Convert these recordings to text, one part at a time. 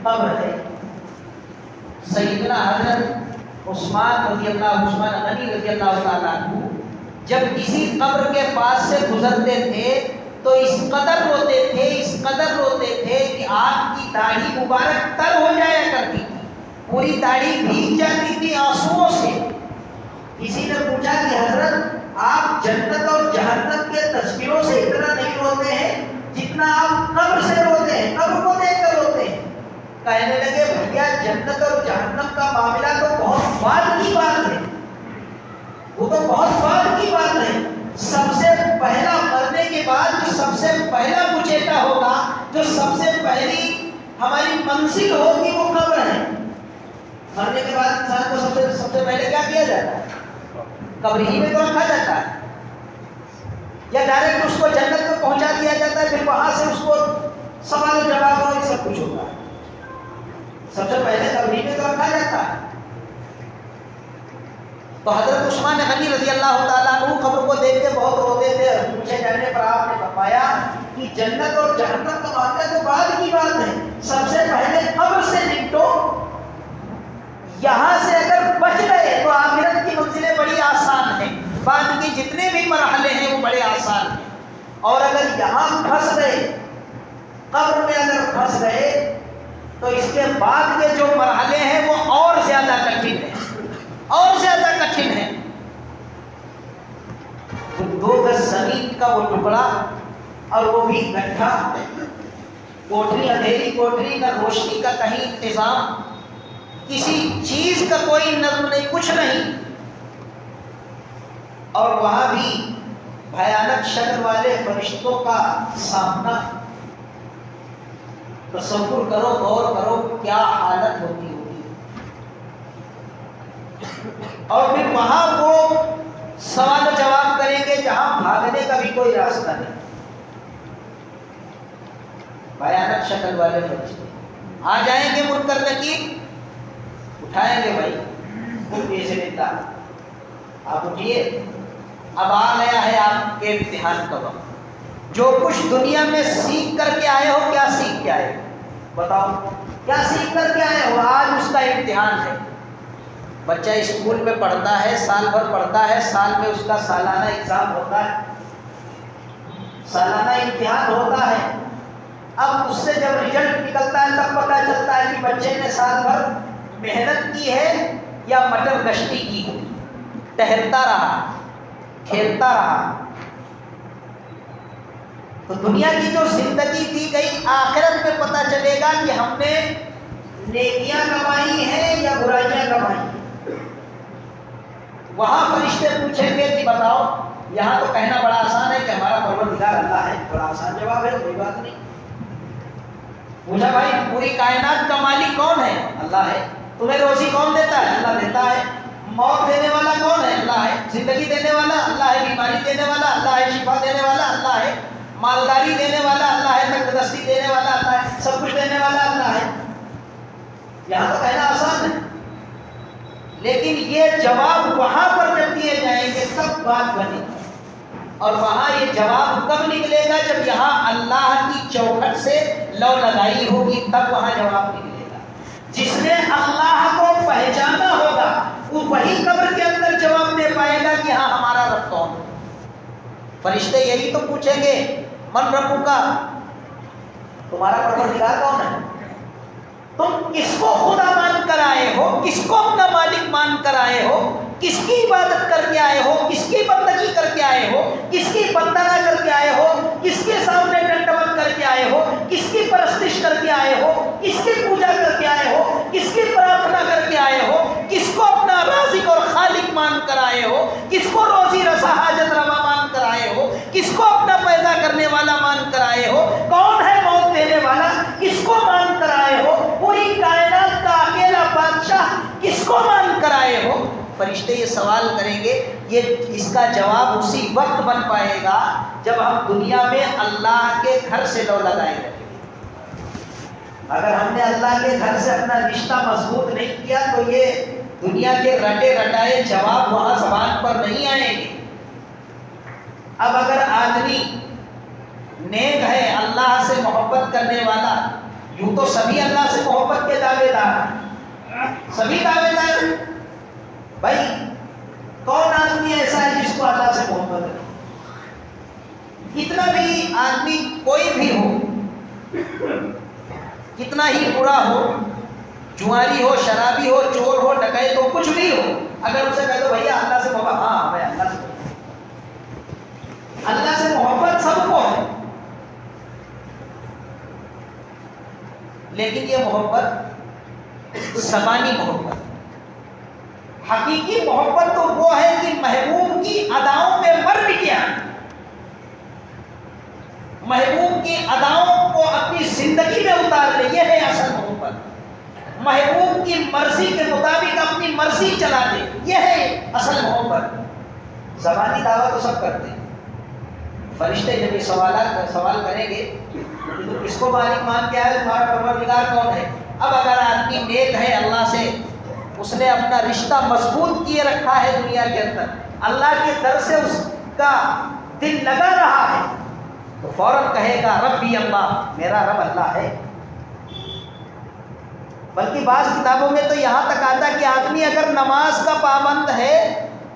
قبر ہے. سیدنا حضرت عثمان غنی رضی اللہ تعالیٰ عنہ جب کسی قبر کے پاس سے گزرتے تھے تو اس قدر روتے تھے کہ آپ کی داڑھی مبارک تر ہو جایا کرتی تھی، پوری داڑھی بھیگ جاتی تھی آنسوؤں سے. کسی نے پوچھا کہ حضرت آپ جنت اور جہنم کے تصویروں سے اتنا نہیں روتے ہیں جتنا آپ قبر سے روتے ہیں، قبر کو دیکھ کر روتے ہیں. کہنے لگے بھیا جنت اور جہنم کا معاملہ تو بہت بعد کی بات ہے، وہ تو بہت بعد کی بات ہے. سب سے پہلا مرنے کے بعد جو سب سے پہلا کچیٹا ہوگا، جو سب سے پہلی ہماری منزل ہوگی وہ قبر ہے. مرنے کے بعد انسان کو سب سے پہلے کیا کیا جاتا ہے؟ قبر ہی میں تو رکھا جاتا ہے، یا ڈائریکٹ اس کو جنت میں پہنچا دیا جاتا ہے، پھر وہاں سے اس کو سوال و جواب اور سب کچھ ہوگا. سب سے پہلے قبر ہی میں تو رکھا جاتا ہے. تو حضرت عثمان غنی رضی اللہ تعالیٰ عنہ قبر کو دیکھ کے بہت روتے تھے. پوچھے جانے پر آپ نے فرمایا کہ جنت اور جہنم کا معاملہ تو بعد کی بات ہے، سب سے پہلے قبر سے نپٹو. یہاں سے اگر بچ گئے تو آخرت کی منزلیں بڑی آسان ہیں، بعد کے جتنے بھی مرحلے ہیں وہ بڑے آسان ہیں. اور اگر یہاں پھنس گئے، قبر میں اگر پھنس گئے تو اس کے بعد کے جو مرحلے ہیں وہ اور زیادہ کٹھن ہیں، اور زیادہ کٹھن ہے. 2 گز زمین کا وہ ٹکڑا اور وہ بھی گڈھا، کوٹری اندھیری کوٹری، نہ روشنی کا کہیں انتظام، کسی چیز کا کوئی نظم نہیں، کچھ نہیں. اور وہاں بھی بھیانک شکل والے فرشتوں کا سامنا. تصور کرو، غور کرو کیا حالت ہوتی ہوگی. اور پھر وہاں وہ سوال و جواب کریں گے جہاں بھاگنے کا بھی کوئی راستہ نہیں. بھیانک شکل والے فرشتے آ جائیں گے، منکر نکیر اٹھائیں گے. بھائی اٹھیے سے دیتا، آپ اٹھیے، اب آ گیا ہے آپ کے امتحان کا وقت. جو کچھ دنیا میں سیکھ کر کے آئے ہو، کیا سیکھ کے آئے ہو بتاؤ؟ کیا سیکھ کر کے آئے ہو؟ آج اس کا امتحان ہے. بچہ اسکول میں پڑھتا ہے، سال بھر پڑھتا ہے، سال میں اس کا سالانہ ایگزام ہوتا ہے، سالانہ امتحان ہوتا ہے. اب اس سے جب رزلٹ نکلتا ہے تب پتہ چلتا ہے کہ بچے نے سال بھر محنت کی ہے یا مٹر گشتی کی ہے، ٹہلتا رہا، کھیلتا رہا. تو دنیا کی جو زندگی دی گئی، آخرت میں پتہ چلے گا کہ ہم نے نیکیاں کمائی ہیں یا برائیاں کمائی ہیں. وہاں فرشتے پوچھیں گے کہ بتاؤ، یہاں تو کہنا بڑا آسان ہے کہ ہمارا پروردگار اللہ ہے، بڑا آسان جواب ہے، کوئی بات نہیں. پوچھا بھائی پوری کائنات کا مالک کون ہے؟ اللہ ہے. تمہیں روزی کون دیتا ہے؟ اللہ دیتا ہے. موت دینے والا کون ہے؟ اللہ ہے. زندگی دینے والا اللہ ہے. بیماری دینے والا اللہ ہے. شفا دینے والا اللہ ہے. مالداری دینے والا اللہ ہے. تندرستی دینے والا اللہ ہے. سب کچھ دینے والا اللہ ہے. یہاں تو کہنا آسان ہے، لیکن یہ جواب وہاں پر جب دیے جائیں گے تب بات بنے. اور وہاں یہ جواب کب نکلے گا؟ جب یہاں اللہ کی چوکھٹ سے لو لگائی ہوگی تب وہاں جواب نکلے گا. جس نے اللہ کو پہچانا ہوگا وہ وہی قبر کے اندر جواب دے پائے گا کہ ہاں ہمارا رب کون ہے. فرشتے یہی تو پوچھیں گے من ربک، تمہارا پروردگار کون ہے؟ تم کس کو خدا مان کر آئے ہو؟ کس کو اپنا مالک مان کر آئے ہو؟ کس کی عبادت کر کے آئے ہو؟ کس کی بندگی کر کے آئے ہو؟ کس کی بندگی کر کے آئے ہو؟ کس کے سامنے ڈنڈوت کر کے آئے ہو؟ کس کی پرستش کر کے آئے ہو؟ کس کی پوجا کر کے آئے ہو؟ کس کی پرارتھنا کر کے آئے ہو؟ کس کو اپنا رازق اور خالق مان کر آئے ہو؟ کس کو روزی رسا حاجت روا مان کر آئے ہو؟ کس کو اپنا پیدا کرنے والا مان کر آئے ہو؟ کون ہے موت دینے والا؟ کس کو مان کر آئے ہو؟ پوری کائنات کا اکیلا بادشاہ کس کو مان کر آئے ہو؟ فرشتے یہ سوال کریں گے. یہ اس کا جواب اسی وقت بن پائے گا جب ہم دنیا میں اللہ کے گھر سے لو لگائیں گے. اگر ہم نے اللہ کے گھر سے اپنا رشتہ مضبوط نہیں کیا تو یہ دنیا کے رٹے رٹائے جواب وہاں زبان پر نہیں آئیں گے. اب اگر آدمی نیک ہے، اللہ سے محبت کرنے والا، یوں تو سبھی اللہ سے محبت کے دعوے دار ہیں، سبھی دعوے دار ہیں، بھائی کون آدمی ایسا ہے جس کو اللہ سے محبت ہے؟ کتنا بھی آدمی کوئی بھی ہو، کتنا ہی برا ہو، جواری ہو، شرابی ہو، چور ہو، ڈکیت ہو، کچھ بھی ہو، اگر اسے کہہ دو بھیا اللہ سے محبت، ہاں میں اللہ سے محبت، اللہ سے محبت سب کو ہے، لیکن یہ محبت زبانی محبت، حقیقی محبت تو وہ ہے کہ محبوب کی اداؤں میں مر گیا، محبوب کی اداؤں کو اپنی زندگی میں اتار لے، یہ ہے اصل محبت، محبوب کی مرضی کے مطابق اپنی مرضی چلا دے، یہ ہے اصل محبت۔ زبانی دعویٰ تو سب کرتے ہیں، فرشتے جب یہ سوال کریں گے تو کس کو مالک مان کے آئے، تمہارا پروردگار کون ہے؟ اب اگر آدمی نیک ہے اللہ سے، اس نے اپنا رشتہ مضبوط کیے رکھا ہے دنیا کے اندر، اللہ کے در سے اس کا دل لگا رہا ہے، تو فوراً کہے گا ربی اللہ، میرا رب اللہ ہے۔ بلکہ بعض کتابوں میں تو یہاں تک آتا ہے کہ آدمی اگر نماز کا پابند ہے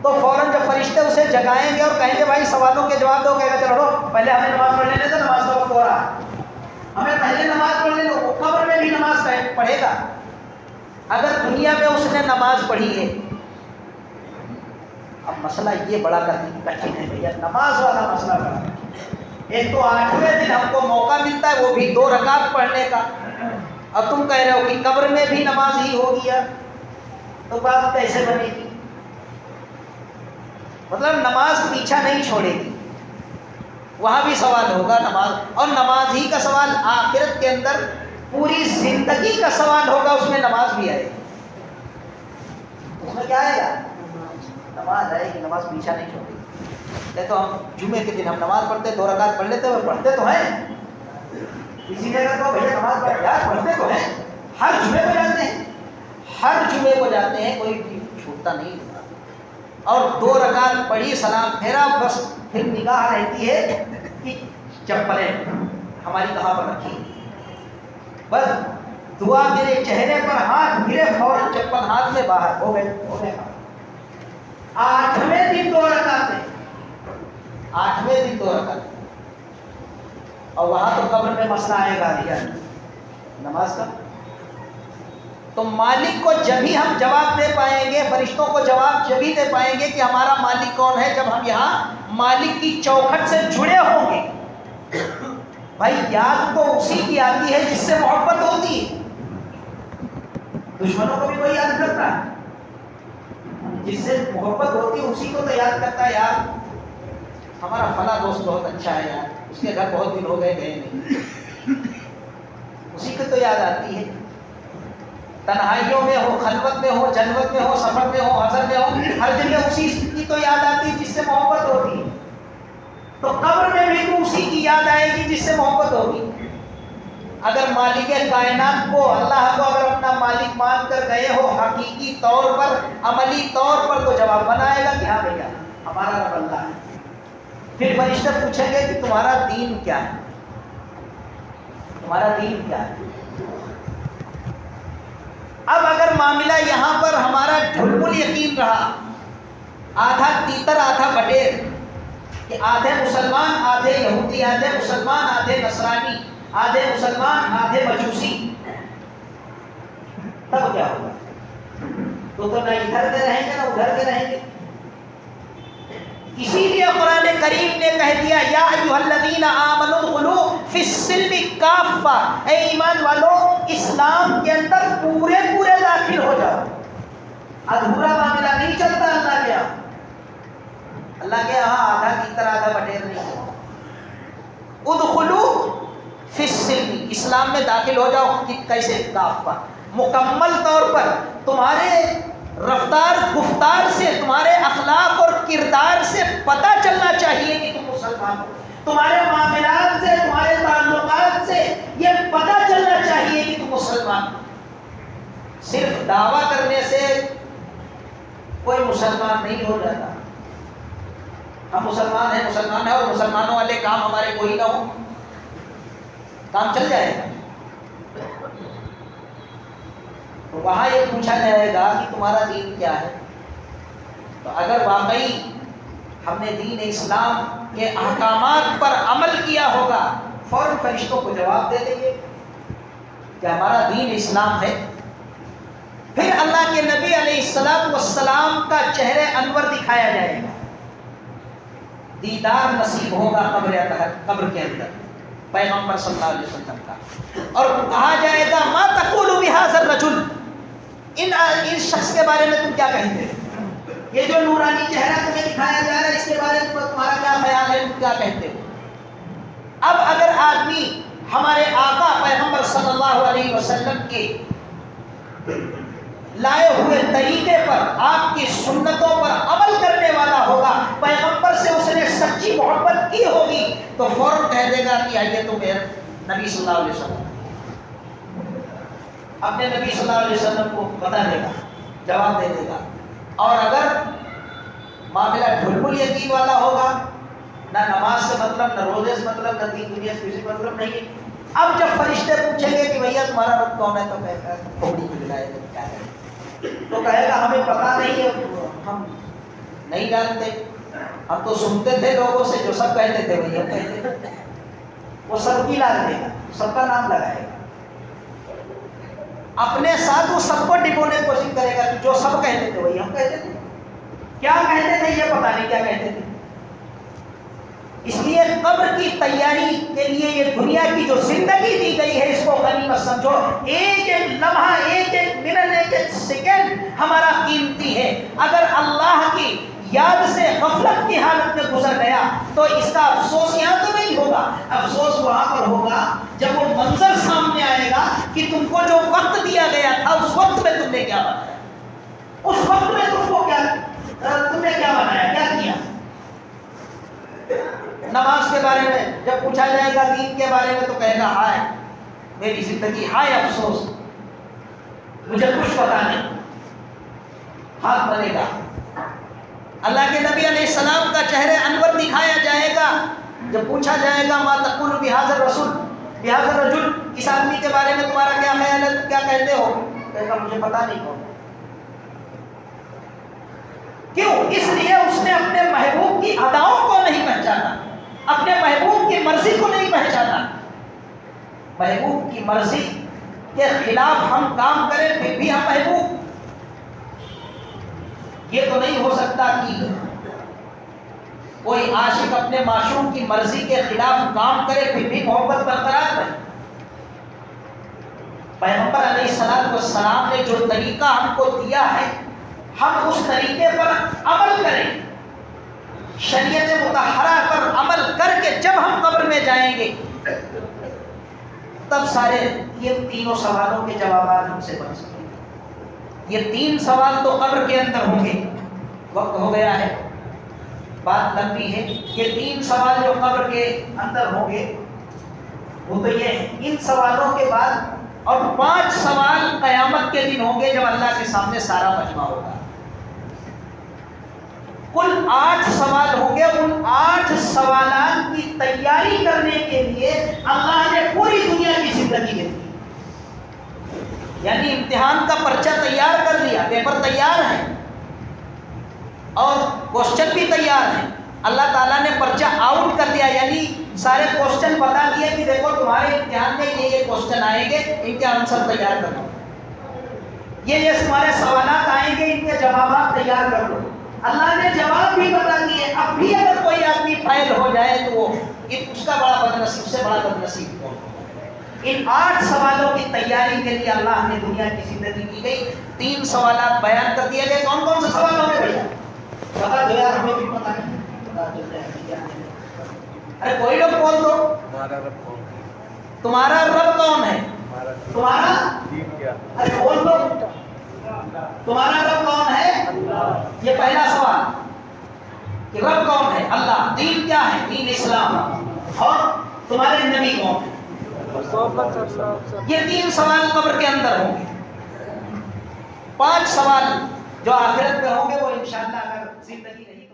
تو فوراً جب فرشتے اسے جگائیں گے اور کہیں گے بھائی سوالوں کے جواب دو، کہے گا چلو پہلے ہمیں نماز پڑھ لینے دو، نماز کا وقت ہو رہا ہے، ہمیں پہلے نماز پڑھ لینے دو۔ قبر میں بھی نماز پڑھے گا، اگر دنیا میں اس نے نماز پڑھی ہے۔ اب مسئلہ یہ بڑا کٹھن ہے بھیا، نماز والا مسئلہ بڑا کٹھن۔ ایک تو 8ویں دن ہم کو موقع ملتا ہے وہ بھی 2 رکعت پڑھنے کا، اور تم کہہ رہے ہو کہ قبر میں بھی نماز ہی ہوگی، تو بات کیسے بنے گی؟ مطلب نماز پیچھا نہیں چھوڑے گی، وہاں بھی سوال ہوگا نماز، اور نماز ہی کا سوال آخرت کے اندر پوری زندگی کا سوال ہوگا، اس میں نماز بھی آئے گی۔ اس میں کیا آئے گا؟ نماز آئے گی، نماز پیچھا نہیں چھوڑے گی۔ تو ہم جمعے کے دن ہم نماز پڑھتے 2 رکعت پڑھ لیتے، اور پڑھتے تو ہیں، کسی جگہ تو بھیا نماز پڑھتے تو ہیں، ہر جمعے کو جاتے ہیں، ہر جمعے کو جاتے ہیں، کوئی بھی چھوٹتا نہیں، اور 2 رکعت پڑھی، سلام پھیرا، بس پھر نگاہ رہتی ہے کہ چپلیں ہماری کہاں پر رکھی، بس دعا میرے چہرے پر، ہاتھ گرے، فوراً چپل ہاتھ میں باہر ہو گئے۔ 8ویں دن 2 رکعتیں، 8ویں دن 2 رکعتیں، اور وہاں تو قبر میں مسئلہ آئے گا بھیا نماز کا۔ تو مالک کو جب ہی ہم جواب دے پائیں گے، فرشتوں کو جواب جب ہی دے پائیں گے کہ ہمارا مالک کون ہے، جب ہم یہاں مالک کی چوکھٹ سے جڑے ہوں گے۔ بھائی یاد تو اسی کی آتی ہے جس سے محبت ہوتی ہے، دشمنوں کو بھی کوئی یاد کرتا ہے، جس سے محبت ہوتی ہے اسی کو تو یاد کرتا ہے، یار ہمارا فلاں دوست بہت اچھا ہے یار، اس کے گھر بہت دن ہو گئے نہیں، اسی کو تو یاد آتی ہے۔ تنہائیوں میں ہو، خلوت میں ہو، جلوت میں ہو، سفر میں ہو، حضر میں ہو، ہر جگہ اسی کی تو یاد آتی ہے جس سے محبت ہوتی ہے۔ تو قبر میں بھی تو اسی کی یاد آئے گی جس سے محبت ہوگی۔ اگر مالک کائنات کو، اللہ کو اگر اپنا مالک مان کر گئے ہو حقیقی طور پر، عملی طور پر، تو جواب بنائے گا کہ ہاں بھیا ہمارا رب اللہ ہے۔ پھر فرشتے پوچھیں گے کہ تمہارا دین کیا ہے، تمہارا دین کیا ہے۔ اب اگر معاملہ یہاں پر ہمارا ڈھلمل یقین رہا، آدھا تیتر آدھا بٹیر، کہ آدھے مسلمان آدھے یہودی، آدھے مسلمان آدھے نصرانی، آدھے مسلمان آدھے مجوسی، تب کیا ہوگا؟ تو نہ ادھر کے رہیں گے نہ ادھر کے رہیں گے۔ اسی لیے قرآن کریم نے کہہ دیا یا ایھا الذین آمنوا ادخلوا فی السلم کافہ، اے ایمان والو اسلام کے اندر پورے داخل ہو جاؤ، ادھورا معاملہ نہیں چلتا اللہ کے یہاں۔ اللہ کے یہاں آدھا تیتر آدھا بٹیر نہیں، ادخلوا فی السلم، اسلام میں داخل ہو جاؤ۔ کیسے؟ کافہ، مکمل طور پر، تمہارے رفتار گفتار سے، تمہارے اخلاق اور کردار سے پتہ چلنا چاہیے کہ تم مسلمان ہو، تمہارے معاملات سے، تمہارے تعلقات سے یہ پتہ چلنا چاہیے کہ تم مسلمان ہو۔ صرف دعویٰ کرنے سے کوئی مسلمان نہیں ہو جاتا۔ ہم مسلمان ہیں اور مسلمانوں والے کام ہمارے کوئی نہ ہو، کام چل جائے گا۔ تو وہاں یہ پوچھا جائے گا کہ تمہارا دین کیا ہے. تو اگر واقعی ہم نے دین اسلام کے احکامات پر عمل کیا ہوگا فوراً فرشتوں کو جواب دے دیں گے کہ ہمارا دین اسلام ہے. پھر اللہ کے نبی علیہ السلام کا چہرے انور دکھایا جائے گا, دیدار نصیب ہوگا قبر کے اندر پیغمبر صلی اللہ علیہ وسلم کا, اور کہا جائے گا ما تقول بهذا الرجل, ان شخص کے بارے میں تم کیا کہتے ہو, یہ جو نورانی چہرہ تمہیں دکھایا جا رہا ہے اس کے بارے میں تمہارا کیا خیال ہے, تم کیا کہتے ہو. اب اگر آدمی ہمارے آقا پیغمبر صلی اللہ علیہ وسلم کے لائے ہوئے طریقے پر, آپ کی سنتوں پر عمل کرنے والا ہوگا, پیغمبر سے اس نے سچی محبت کی ہوگی, تو فوراً کہہ دے گا کہ آئیے تو میرے نبی صلی اللہ علیہ وسلم, اپنے نبی صلی اللہ علیہ وسلم کو بتا دے گا, جواب دے دے گا. اور اگر معاملہ ڈھلمل یقین والا ہوگا, نہ نماز سے مطلب, نہ روزے سے مطلب, نہ دین دنیا سے کسی مطلب نہیں ہے, اب جب فرشتے پوچھیں گے کہ بھیا تمہارا رب کون ہے, تو کہے گا کھوپڑی کو جلائے گا, کیا ہے, تو کہے گا ہمیں پتا نہیں ہے, ہم نہیں جانتے, ہم تو سنتے تھے لوگوں سے جو سب کہتے تھے وہی ہم کہتے تھے. وہ سب کی لا دے گا, سب کا نام لگائے گا, اپنے ساتھ وہ سب کو ڈبونے کی کوشش کرے گا کہ جو سب کہتے تھے وہی ہم کہتے تھے. کیا کہتے تھے یہ پتا نہیں کیا کہتے تھے. اس لیے قبر کی تیاری کے لیے یہ دنیا کی جو زندگی دی گئی ہے اس کو غنیمت سمجھو. ایک ایک لمحہ, ایک ایک منٹ, ایک ایک سیکنڈ ہمارا قیمتی ہے. اگر اللہ کی یاد سے غفلت کی حالت میں گزر گیا تو اس کا افسوس یہاں تو نہیں ہوگا, افسوس وہاں پر ہوگا جب وہ منظر سامنے آئے گا کہ تم کو جو وقت دیا گیا تھا اس وقت میں تم نے کیا بنایا, اس وقت میں تم نے کیا بنایا, کیا کیا. نماز کے بارے میں جب پوچھا جائے گا, دین کے بارے میں, تو کہے گا ہائے میری زندگی, ہائے افسوس, مجھے کچھ پتا نہیں, ہاتھ بنے گا. اللہ کے نبی علیہ السلام کا چہرے انور دکھایا جائے گا جب پوچھا جائے گا ما تقول بهذا الرسول, بهذا الرجل, اس آدمی کے بارے میں تمہارا کیا خیال ہے, کیا کہتے ہو, کہے گا مجھے پتا نہیں کون. کیوں, اس لیے اس نے اپنے محبوب کی اداؤں کو نہیں پہچانا, اپنے محبوب کی مرضی کو نہیں پہچانا. محبوب کی مرضی کے خلاف ہم کام کریں پھر بھی ہم محبوب, یہ تو نہیں ہو سکتا کہ کوئی عاشق اپنے معشوق کی مرضی کے خلاف کام کرے پھر بھی محبت برقرار رہے. پیغمبر علیہ السلام نے جو طریقہ ہم کو دیا ہے ہم اس طریقے پر عمل کریں, شریعت مطہرہ پر عمل کر کے جب ہم قبر میں جائیں گے تب سارے یہ تینوں سوالوں کے جوابات ہم سے بن سکیں گے. یہ تین سوال تو قبر کے اندر ہوں گے, وقت ہو گیا ہے, بات لمبی ہے. یہ تین سوال جو قبر کے اندر ہوں گے وہ تو یہ ہے. ان سوالوں کے بعد اور 5 سوال قیامت کے دن ہوں گے جب اللہ کے سامنے سارا مجمع ہوگا. کل 8 سوال ہوں گے. ان 8 سوالات کی تیاری کرنے کے لیے اللہ نے پوری دنیا کی زندگی دی, یعنی امتحان کا پرچہ تیار کر لیا, پیپر تیار ہے اور کوشچن بھی تیار ہے. اللہ تعالیٰ نے پرچہ آؤٹ کر دیا, یعنی سارے کوشچن بتا دیے کہ دیکھو تمہارے امتحان میں یہ کوشچن آئیں گے, ان کے آنسر تیار کر لو, یہ تمہارے سوالات آئیں گے, ان کے جوابات تیار کر لو. اللہ نے جواب بھی بتا دیے. اب بھی اگر کوئی آدمی فیل ہو جائے تو وہ اس کا بڑا بدنصیب سے بڑا بدنصیب کون. ان 8 سوالوں کی تیاری کے لیے اللہ نے دنیا کی زندگی کی گئی. 3 سوالات بیان کر دیے گئے. کون کون سے سوال ہوں گے بھیا, بتا دو یار, ہمیں بھی پتا نہیں, بتا دو. ارے کوئی لوگ بول دو, تمہارا رب کون ہے, تمہارا دین کیا, ارے بول دو تمہارا رب کون ہے. یہ پہلا سوال کہ رب کون ہے, اللہ. دین کیا ہے, دین اسلام. اور تمہارے نبی کون ہے. یہ 3 سوال قبر کے اندر ہوں گے. 5 سوال جو آخرت میں ہوں گے وہ انشاءاللہ اگر زندگی نہیں